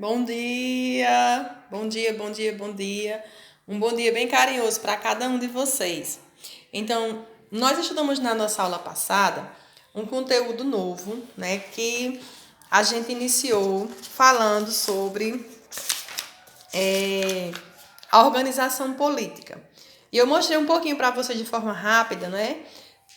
Bom dia, bom dia, bom dia, bom dia. Um bom dia bem carinhoso para cada um de vocês. Então, nós estudamos na nossa aula passada um conteúdo novo, né, que a gente iniciou falando sobre a organização política. E eu mostrei um pouquinho para vocês de forma rápida, né?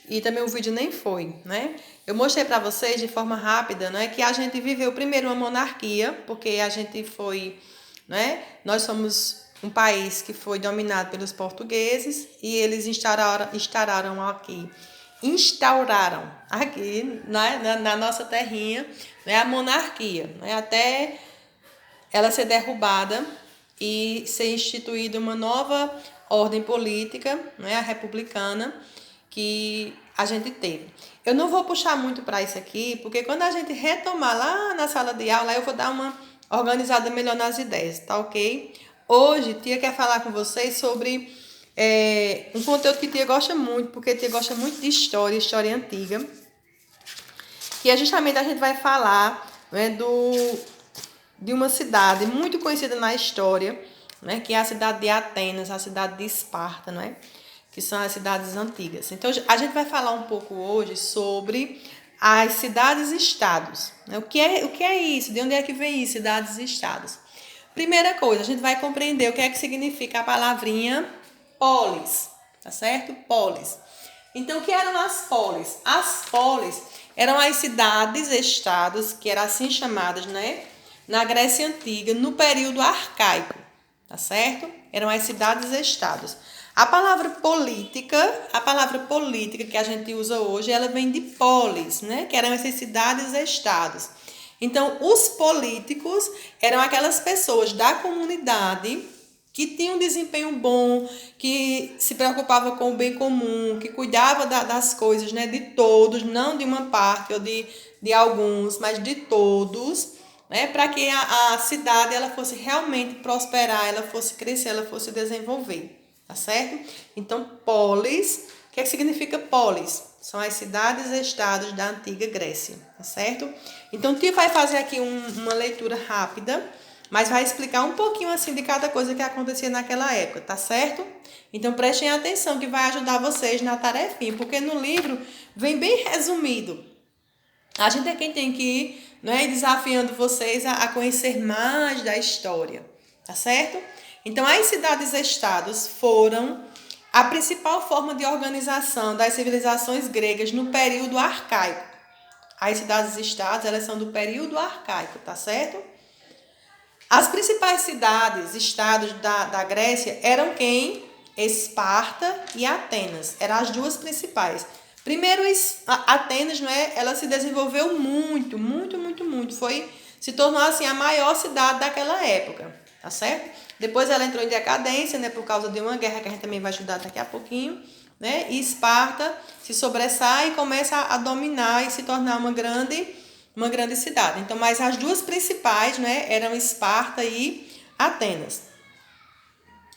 E também o vídeo nem foi, né? Eu mostrei para vocês de forma rápida, né, que a gente viveu primeiro uma monarquia, porque a gente foi, né? Nós somos um país que foi dominado pelos portugueses e eles instauraram aqui na nossa terrinha, né, a monarquia, né, até ela ser derrubada e ser instituída uma nova ordem política, né, a republicana, que a gente teve. Eu não vou puxar muito para isso aqui, porque quando a gente retomar lá na sala de aula, eu vou dar uma organizada melhor nas ideias, tá ok? Hoje, Tia quer falar com vocês sobre um conteúdo que Tia gosta muito, porque Tia gosta muito de história antiga, que é justamente a gente vai falar, né, de uma cidade muito conhecida na história, né, que é a cidade de Atenas, a cidade de Esparta, né, que são as cidades antigas. Então, a gente vai falar um pouco hoje sobre as cidades-estados. Né? O que é isso? De onde é que vem isso, cidades-estados? Primeira coisa, a gente vai compreender o que é que significa a palavrinha polis, tá certo? Polis. Então, o que eram as polis? As polis eram as cidades-estados, que eram assim chamadas, né? Na Grécia Antiga, no período arcaico, tá certo? Eram as cidades-estados. A palavra política que a gente usa hoje, ela vem de polis, né? Que eram essas cidades-estados. Então, os políticos eram aquelas pessoas da comunidade que tinham um desempenho bom, que se preocupava com o bem comum, que cuidava das coisas, né, de todos, não de uma parte ou de alguns, mas de todos, né, para que a cidade ela fosse realmente prosperar, ela fosse crescer, ela fosse desenvolver, tá certo? Então, polis, o que significa polis? São as cidades-estados da antiga Grécia, tá certo? Então, o Tia vai fazer aqui uma leitura rápida, mas vai explicar um pouquinho assim de cada coisa que acontecia naquela época, tá certo? Então prestem atenção que vai ajudar vocês na tarefinha, porque no livro vem bem resumido. A gente é quem tem que ir, né, desafiando vocês a conhecer mais da história, tá certo? Então as cidades-estados foram a principal forma de organização das civilizações gregas no período arcaico. As cidades-estados, elas são do período arcaico, tá certo? As principais cidades, estados da Grécia eram quem? Esparta e Atenas. Eram as duas principais. Primeiro, Atenas, né, ela se desenvolveu muito. Se tornou assim a maior cidade daquela época, tá certo? Depois ela entrou em decadência, né, por causa de uma guerra que a gente também vai estudar daqui a pouquinho, né? E Esparta se sobressai e começa a dominar e se tornar uma grande cidade. Então, mas as duas principais, né, eram Esparta e Atenas.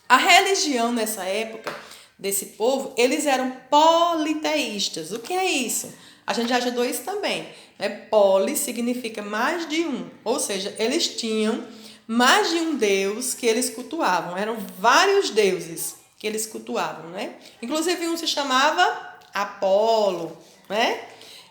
A religião nessa época desse povo, eles eram politeístas. O que é isso? A gente já estudou isso também, né? Poli significa mais de um, ou seja, eles tinham mais de um deus que eles cultuavam. Eram vários deuses que eles cultuavam, né? Inclusive um se chamava Apolo, né?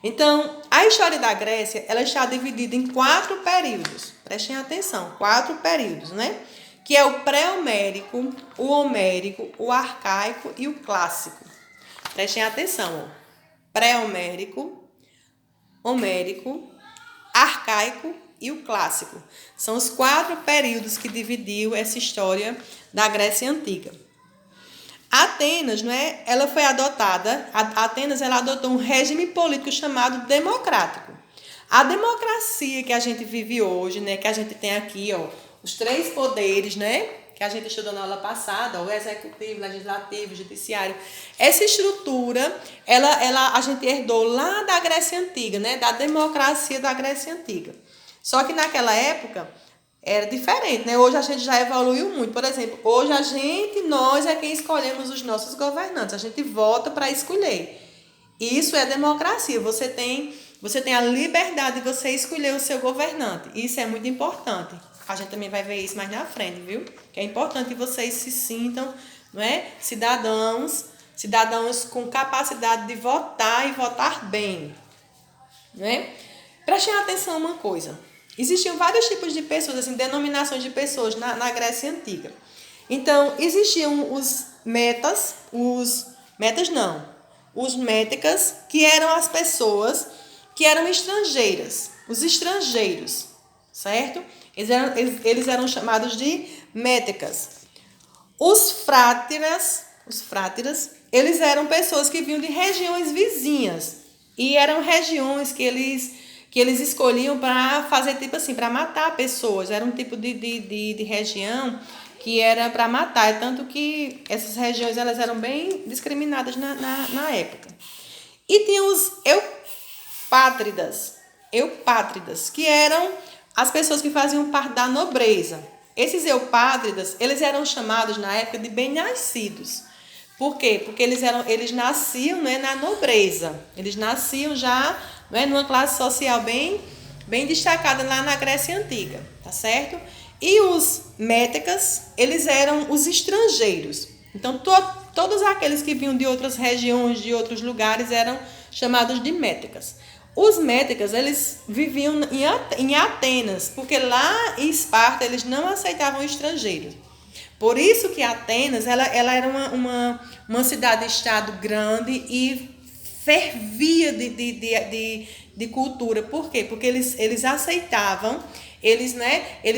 Então, a história da Grécia, ela está dividida em 4 períodos. Prestem atenção, 4 períodos, né? Que é o pré-homérico, o homérico, o arcaico e o clássico. Prestem atenção, ó. Pré-homérico, homérico, arcaico e o clássico. São os 4 períodos que dividiu essa história da Grécia Antiga. Atenas, né, ela foi adotada, Atenas ela adotou um regime político chamado democrático. A democracia que a gente vive hoje, né, que a gente tem aqui, ó, os 3 poderes, né, que a gente estudou na aula passada, ó, o executivo, legislativo, judiciário. Essa estrutura, a gente herdou lá da Grécia Antiga, né, da democracia da Grécia Antiga. Só que naquela época era diferente, né? Hoje a gente já evoluiu muito. Por exemplo, hoje nós é quem escolhemos os nossos governantes. A gente vota para escolher. Isso é democracia. Você tem a liberdade de você escolher o seu governante. Isso é muito importante. A gente também vai ver isso mais na frente, viu? Que é importante que vocês se sintam, não é? Cidadãos com capacidade de votar e votar bem, né? Prestem atenção uma coisa. Existiam vários tipos de pessoas, assim, denominações de pessoas na Grécia Antiga. Então, existiam os méticas, que eram as pessoas que eram estrangeiras, os estrangeiros, certo? Eles eram chamados de méticas. Os frátiras, eles eram pessoas que vinham de regiões vizinhas. E eram regiões que eles escolhiam para fazer, tipo assim, para matar pessoas. Era um tipo de região que era para matar. É tanto que essas regiões elas eram bem discriminadas na época. E tinha os eupátridas, que eram as pessoas que faziam parte da nobreza. Esses eupátridas, eles eram chamados na época de bem-nascidos. Por quê? Porque eles nasciam, né, na nobreza. Eles nasciam já, né, numa classe social bem destacada lá na Grécia Antiga, tá certo? E os méticas, eles eram os estrangeiros. Então, todos aqueles que vinham de outras regiões, de outros lugares, eram chamados de méticas. Os méticas, eles viviam em Atenas, porque lá em Esparta eles não aceitavam estrangeiros. Por isso que Atenas ela era uma cidade-estado grande e fervia de cultura. Por quê? Porque eles aceitavam, eles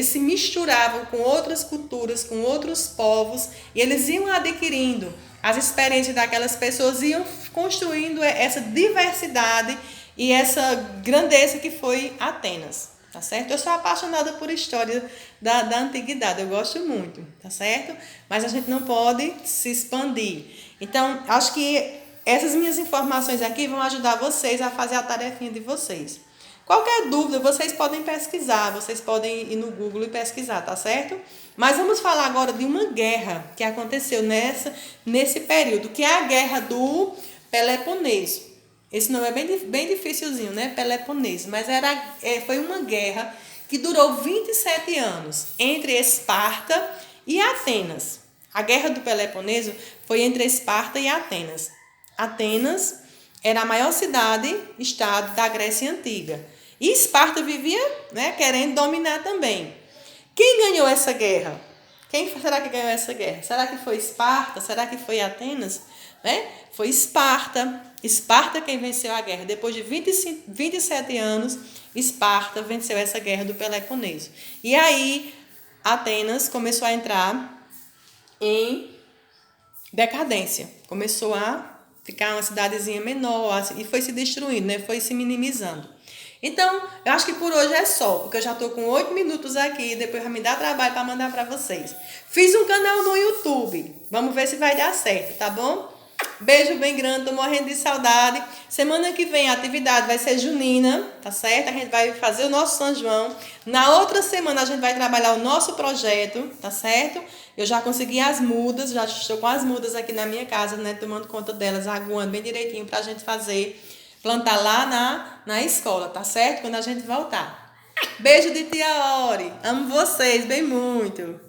se misturavam com outras culturas, com outros povos, e eles iam adquirindo as experiências daquelas pessoas, iam construindo essa diversidade e essa grandeza que foi Atenas, tá certo? Eu sou apaixonada por história da antiguidade, eu gosto muito, tá certo? Mas a gente não pode se expandir. Então, acho que essas minhas informações aqui vão ajudar vocês a fazer a tarefinha de vocês. Qualquer dúvida, vocês podem pesquisar, vocês podem ir no Google e pesquisar, tá certo? Mas vamos falar agora de uma guerra que aconteceu nesse período, que é a Guerra do Peloponeso. Esse nome é bem dificilzinho, né? Peloponeso. Mas foi uma guerra que durou 27 anos entre Esparta e Atenas. A Guerra do Peloponeso foi entre Esparta e Atenas. Atenas era a maior cidade-estado da Grécia Antiga. E Esparta vivia, né, querendo dominar também. Quem ganhou essa guerra? Quem será que ganhou essa guerra? Será que foi Esparta? Será que foi Atenas? Né? Foi Esparta. Esparta quem venceu a guerra. Depois de 27 anos, Esparta venceu essa guerra do Peloponeso. E aí, Atenas começou a entrar em decadência. Começou a ficar uma cidadezinha menor e foi se destruindo, né? Foi se minimizando. Então, eu acho que por hoje é só, porque eu já estou com 8 minutos aqui, depois vai me dar trabalho para mandar para vocês. Fiz um canal no YouTube, vamos ver se vai dar certo, tá bom? Beijo bem grande, tô morrendo de saudade. Semana que vem a atividade vai ser junina, tá certo? A gente vai fazer o nosso São João. Na outra semana a gente vai trabalhar o nosso projeto, tá certo? Eu já consegui as mudas, já estou com as mudas aqui na minha casa, né? Tomando conta delas, aguando bem direitinho pra gente plantar lá na escola, tá certo? Quando a gente voltar. Beijo de tia Ori. Amo vocês bem muito.